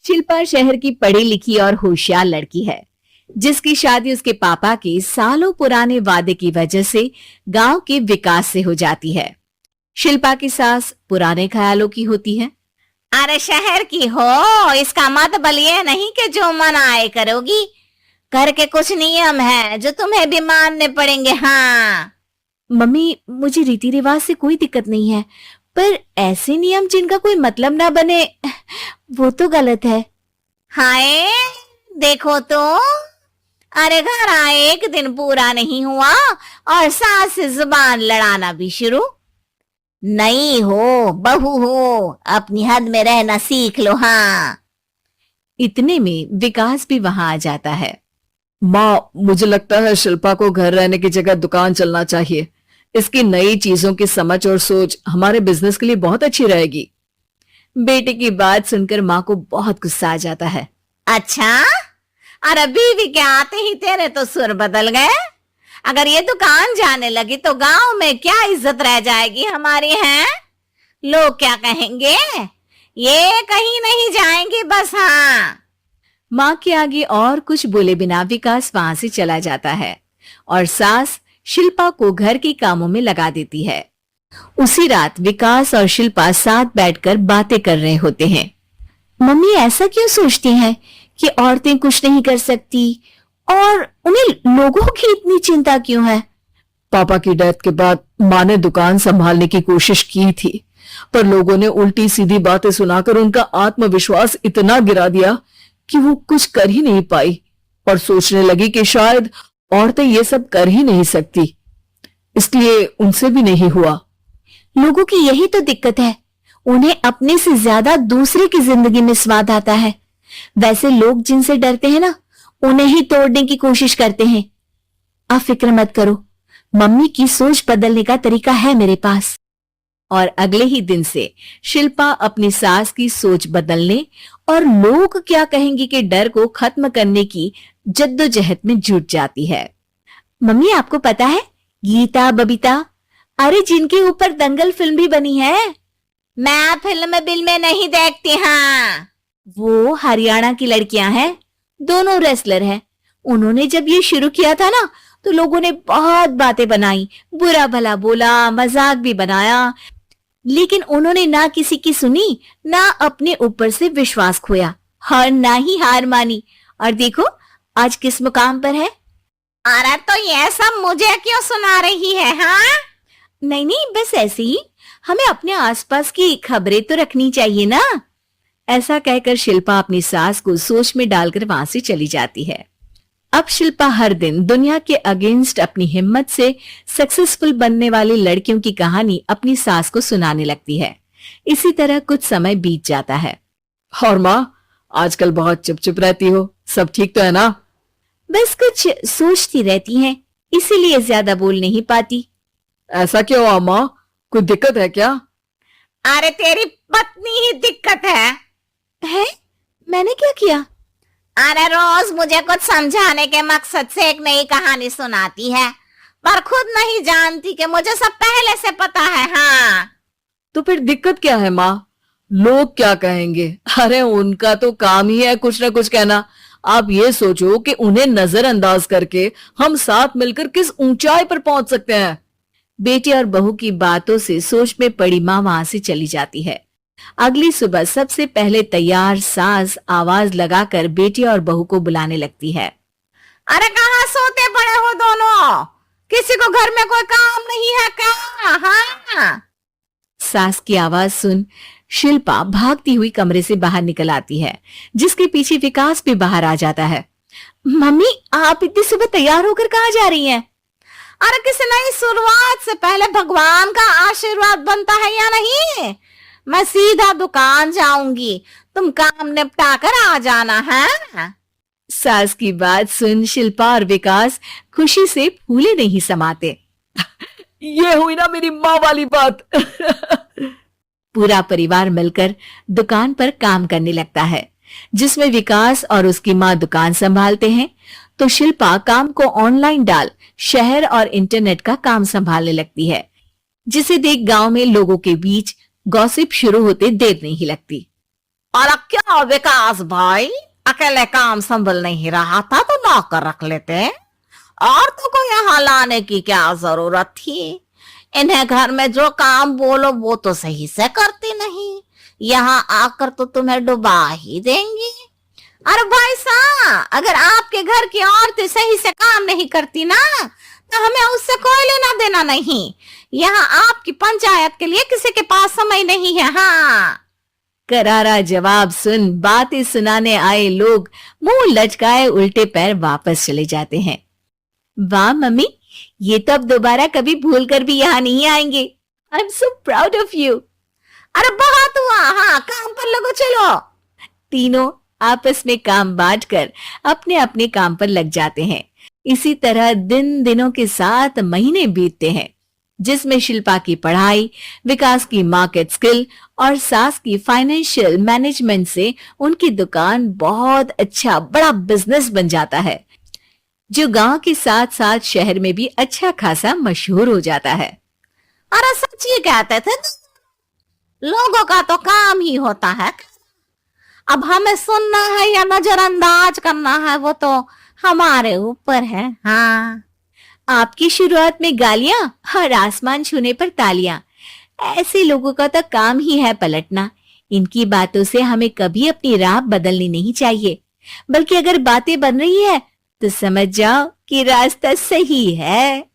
शिल्पा शहर की पढ़ी लिखी और होशियार लड़की है, जिसकी शादी उसके पापा के सालों पुराने वादे की वजह से गांव के विकास से हो जाती है। शिल्पा की सास पुराने ख्यालों की होती है। अरे शहर की हो, इसका मतलब ये नहीं कि जो मन आए करोगी। घर के कुछ नियम है जो तुम्हें भी मानने पड़ेंगे। हाँ मम्मी, मुझे रीति रिवाज से कोई दिक्कत नहीं है, पर ऐसे नियम जिनका कोई मतलब ना बने वो तो गलत है। हाय देखो तो, अरे घर आए एक दिन पूरा नहीं हुआ और सास से जुबान लड़ाना भी शुरू। नहीं हो, बहू हो, अपनी हद में रहना सीख लो। हाँ इतने में विकास भी वहां आ जाता है। माँ, मुझे लगता है शिल्पा को घर रहने की जगह दुकान चलना चाहिए। इसकी नई चीजों की समझ और सोच हमारे बिजनेस के लिए बहुत अच्छी रहेगी। बेटे की बात सुनकर माँ को बहुत गुस्सा आ जाता है। अच्छा, अरे बीवी के आते ही तेरे तो सुर बदल गए। अगर ये दुकान जाने लगी तो गांव में क्या इज्जत रह जाएगी हमारी। हैं लोग क्या कहेंगे? ये कहीं नहीं जाएंगे बस। हाँ माँ के आगे और कुछ बोले बिना विकास वहां से चला जाता है और सास शिल्पा को घर के कामों में लगा देती है। उसी रात विकास और शिल्पा साथ बैठकर बातें कर रहे होते हैं। मम्मी ऐसा क्यों सोचती हैं कि औरतें कुछ नहीं कर सकती और उन्हें लोगों की इतनी चिंता क्यों है? पापा की डेथ के बाद माँ ने दुकान संभालने की कोशिश की थी, पर लोगों ने उल्टी सीधी बातें सुनाकर उनका आत्मविश्वास इतना गिरा दिया कि वो कुछ कर ही नहीं पाई और सोचने लगी कि शायद औरतें ये सब कर ही नहीं सकती, इसलिए उनसे भी नहीं हुआ। लोगों की यही तो दिक्कत है, उन्हें अपने से ज्यादा दूसरे की जिंदगी में स्वाद आता है। वैसे लोग जिनसे डरते हैं ना, उन्हें ही तोड़ने की कोशिश करते हैं। आप फिक्र मत करो, मम्मी की सोच बदलने का तरीका है मेरे पास। और अगले ही दिन से शिल्पा अपनी सास की सोच बदलने और लोग क्या कहेंगे के डर को खत्म करने की जद्दोजहद में जुट जाती है। मम्मी, आपको पता है गीता, बबीता, अरे जिनके ऊपर दंगल फिल्म भी बनी है। मैं फिल्म बिल में नहीं देखती। हाँ वो हरियाणा की लड़कियां हैं, दोनों रेसलर हैं। उन्होंने जब ये शुरू किया था ना, तो लोगों ने बहुत बातें बनाई, बुरा भला बोला, मजाक भी बनाया, लेकिन उन्होंने ना किसी की सुनी, ना अपने ऊपर से विश्वास खोया और ना ही हार मानी। और देखो आज किस मुकाम पर है। अरे तो ये सब मुझे क्यों सुना रही है? हाँ नहीं नहीं, बस ऐसे ही, हमें अपने आसपास की खबरें तो रखनी चाहिए ना। ऐसा कहकर शिल्पा अपनी सास को सोच में डालकर वहां से चली जाती है। अब शिल्पा हर दिन दुनिया के अगेंस्ट अपनी हिम्मत से सक्सेसफुल बनने वाली लड़कियों की कहानी अपनी सास को सुनाने लगती है। इसी तरह कुछ समय बीत जाता है। और माँ, आजकल बहुत चुप चुप रहती हो, सब ठीक तो है ना? बस कुछ सोचती रहती हैं, इसीलिए ज्यादा बोल नहीं पाती। ऐसा क्यों हुआ माँ, कोई दिक्कत है क्या? अरे तेरी पत्नी ही दिक्कत है। मैंने क्या किया? अरे रोज मुझे कुछ समझाने के मकसद से एक नई कहानी सुनाती है, पर खुद नहीं जानती कि मुझे सब पहले से पता है। हाँ तो फिर दिक्कत क्या है माँ? लोग क्या कहेंगे? अरे उनका तो काम ही है कुछ ना कुछ कहना। आप ये सोचो कि उन्हें नजरअंदाज करके हम साथ मिलकर किस ऊंचाई पर पहुंच सकते हैं। बेटी और बहू की बातों से सोच में पड़ी माँ वहां से चली जाती है। अगली सुबह सबसे पहले तैयार सास आवाज लगाकर बेटी और बहू को बुलाने लगती है। अरे कहाँ सोते पड़े हो दोनों? किसी को घर में कोई काम नहीं है क्या? हाँ सास की आवाज सुन शिल्पा भागती हुई कमरे से बाहर निकल आती है, जिसके पीछे विकास भी बाहर आ जाता है। मम्मी, आप इतनी सुबह तैयार होकर कहाँ जा रही हैं? अरे किसी नई शुरुआत से पहले भगवान का आशीर्वाद बनता है या नहीं? मैं सीधा दुकान जाऊंगी, तुम काम निपटा कर आ जाना है। सास की बात सुन शिल्पा और विकास खुशी से फूले नहीं समाते। ये हुई ना मेरी माँ वाली बात। पूरा परिवार मिलकर दुकान पर काम करने लगता है, जिसमें विकास और उसकी माँ दुकान संभालते हैं, तो शिल्पा काम को ऑनलाइन डाल शहर और इंटरनेट का काम संभालने लगती है, जिसे देख गांव में लोगों के बीच गॉसिप शुरू होते देर नहीं लगती। और क्या विकास भाई, अकेले काम संभल नहीं रहा था तो नौकर रख लेते, और तो को यहाँ लाने की क्या जरूरत थी। इन्हें घर में जो काम बोलो वो तो सही से करती नहीं, यहाँ आकर तो तुम्हें डुबा ही देंगी। अरे भाई साहब, अगर आपके घर की औरतें सही से काम नहीं करती ना तो हमें उससे कोई लेना देना नहीं। यहाँ आपकी पंचायत के लिए किसी के पास समय नहीं है। हाँ, करारा जवाब सुन बातें सुनाने आए लोग मुंह लटकाए उल्टे पैर वापस चले जाते हैं। वाह मम्मी, ये तो अब दोबारा कभी भूल कर भी यहाँ नहीं आएंगे। I am so proud of you. अरे बहुत हुआ, हाँ काम पर लगो चलो। तीनों आपस में काम बांटकर अपने अपने काम पर लग जाते हैं। इसी तरह दिनों के साथ महीने बीतते हैं, जिसमें शिल्पा की पढ़ाई, विकास की मार्केट स्किल और सास की फाइनेंशियल मैनेजमेंट से उनकी दुकान बहुत अच्छा बड़ा बिजनेस बन जाता है, जो गांव के साथ साथ शहर में भी अच्छा खासा मशहूर हो जाता है। अरे सच ही कहते थे, लोगों का तो काम ही होता है, अब हमें सुनना है या नजरअंदाज करना है वो तो हमारे ऊपर है। हाँ, आपकी शुरुआत में गालियां और आसमान छूने पर तालियां, ऐसे लोगों का तो काम ही है पलटना। इनकी बातों से हमें कभी अपनी राह बदलनी नहीं चाहिए, बल्कि अगर बातें बन रही है तो समझ जाओ कि रास्ता सही है।